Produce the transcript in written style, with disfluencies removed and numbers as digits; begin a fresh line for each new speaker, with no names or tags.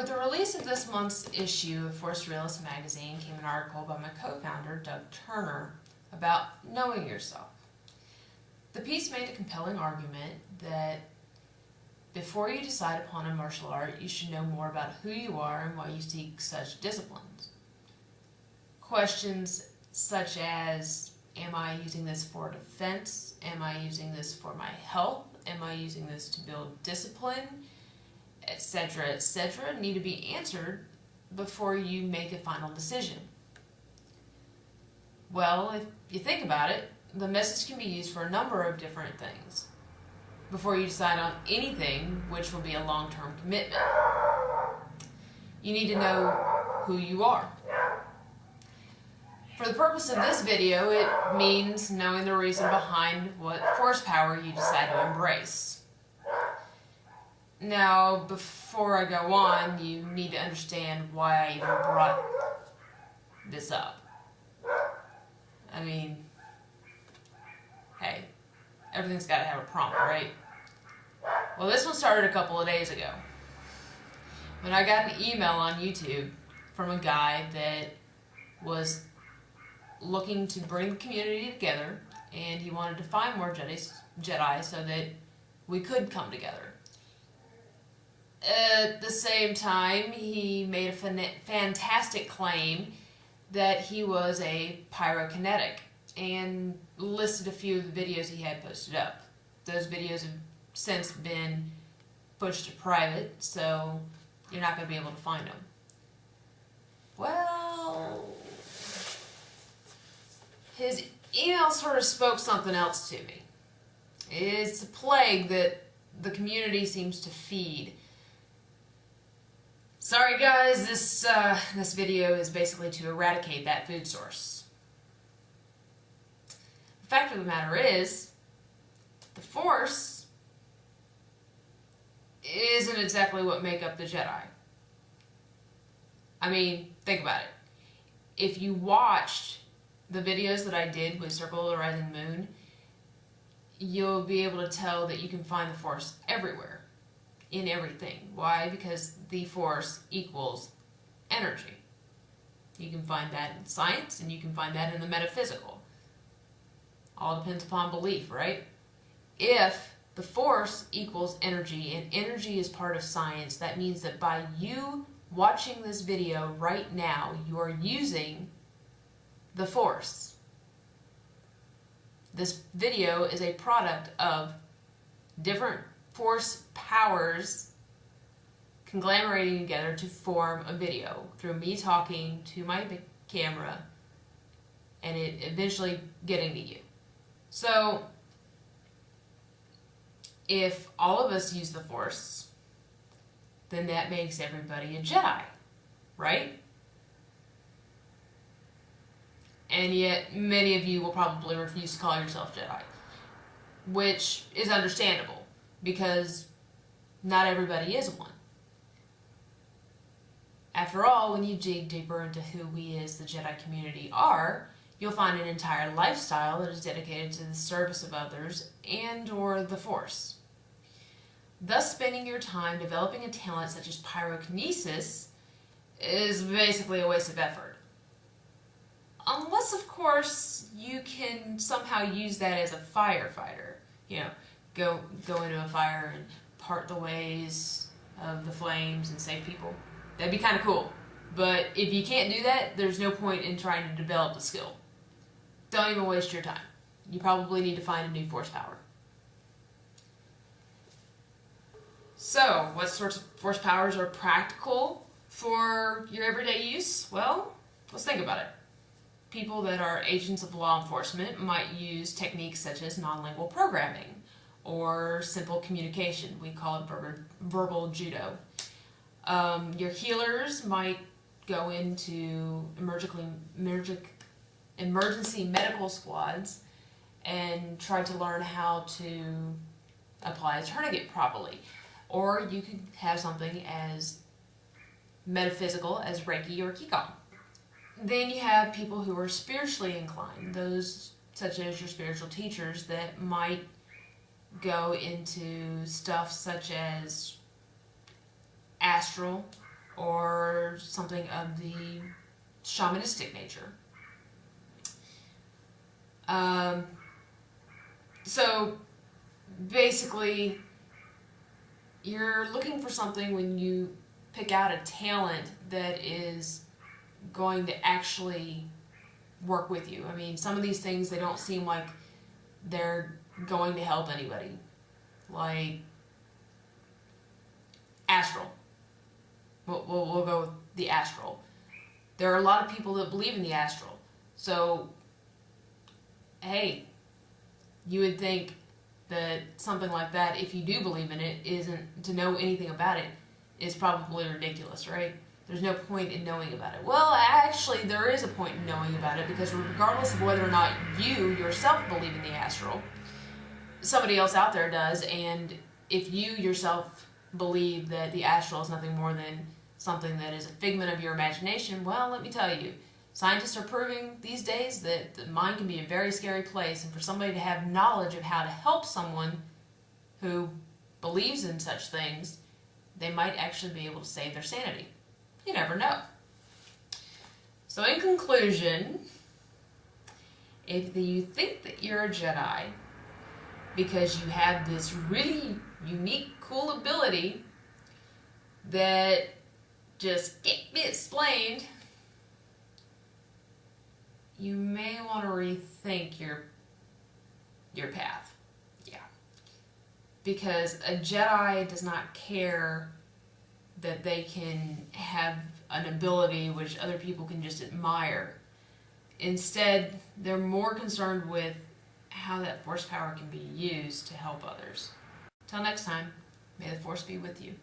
With the release of this month's issue of Force Realist magazine came an article by my co-founder, Doug Turner, about knowing yourself. The piece made a compelling argument that before you decide upon a martial art, you should know more about who you are and why you seek such disciplines. Questions such as, am I using this for defense? Am I using this for my health? Am I using this to build discipline? Etc., need to be answered before you make a final decision. Well, if you think about it, the message can be used for a number of different things before you decide on anything, which will be a long-term commitment. You need to know who you are. For the purpose of this video, it means knowing the reason behind what force power you decide to embrace. Now, before I go on, you need to understand why I even brought this up. I mean, hey, everything's got to have a prompt, right? Well, this one started a couple of days ago when I got an email on YouTube from a guy that was looking to bring the community together, and he wanted to find more Jedi so that we could come together. At the same time, he made a fantastic claim that he was a pyrokinetic and listed a few of the videos he had posted up. Those videos have since been pushed to private, so you're not going to be able to find them. Well, his email sort of spoke something else to me. It's a plague that the community seems to feed. Sorry guys, this video is basically to eradicate that food source. The fact of the matter is, the Force isn't exactly what make up the Jedi. I mean, think about it. If you watched the videos that I did with Circle of the Rising Moon, you'll be able to tell that you can find the Force everywhere. In everything. Why? Because the Force equals energy. You can find that in science, and you can find that in the metaphysical. All depends upon belief, right? If the Force equals energy, and energy is part of science, that means that by you watching this video right now, you are using the Force. This video is a product of different Force powers conglomerating together to form a video through me talking to my camera and it eventually getting to you. So if all of us use the Force, then that makes everybody a Jedi, right? And yet many of you will probably refuse to call yourself Jedi, which is understandable, because not everybody is one. After all, when you dig deeper into who we as the Jedi community are, you'll find an entire lifestyle that is dedicated to the service of others and or the Force. Thus, spending your time developing a talent such as pyrokinesis is basically a waste of effort. Unless, of course, you can somehow use that as a firefighter. You know, go into a fire and part the ways of the flames and save people. That'd be kind of cool. But if you can't do that, there's no point in trying to develop the skill. Don't even waste your time. You probably need to find a new force power. So, what sorts of force powers are practical for your everyday use? Well, let's think about it. People that are agents of law enforcement might use techniques such as non-lingual programming or simple communication. We call it verbal judo. Your healers might go into emergency medical squads and try to learn how to apply a tourniquet properly. Or you could have something as metaphysical as Reiki or Qigong. Then you have people who are spiritually inclined, those such as your spiritual teachers that might go into stuff such as astral or something of the shamanistic nature. So basically, you're looking for something when you pick out a talent that is going to actually work with you. I mean, some of these things, they don't seem like they're going to help anybody. Like astral. We'll go with the astral. There are a lot of people that believe in the astral. So, hey, you would think that something like that, if you do believe in it, isn't to know anything about it is probably ridiculous, right? There's no point in knowing about it. Well, actually, there is a point in knowing about it, because regardless of whether or not you yourself believe in the astral, somebody else out there does, and if you yourself believe that the astral is nothing more than something that is a figment of your imagination, well, let me tell you, scientists are proving these days that the mind can be a very scary place, and for somebody to have knowledge of how to help someone who believes in such things, they might actually be able to save their sanity. You never know. So in conclusion, if you think that you're a Jedi because you have this really unique, cool ability that just can't be explained, you may want to rethink your path. Yeah. Because a Jedi does not care that they can have an ability which other people can just admire. Instead, they're more concerned with how that Force power can be used to help others. Till next time, may the Force be with you.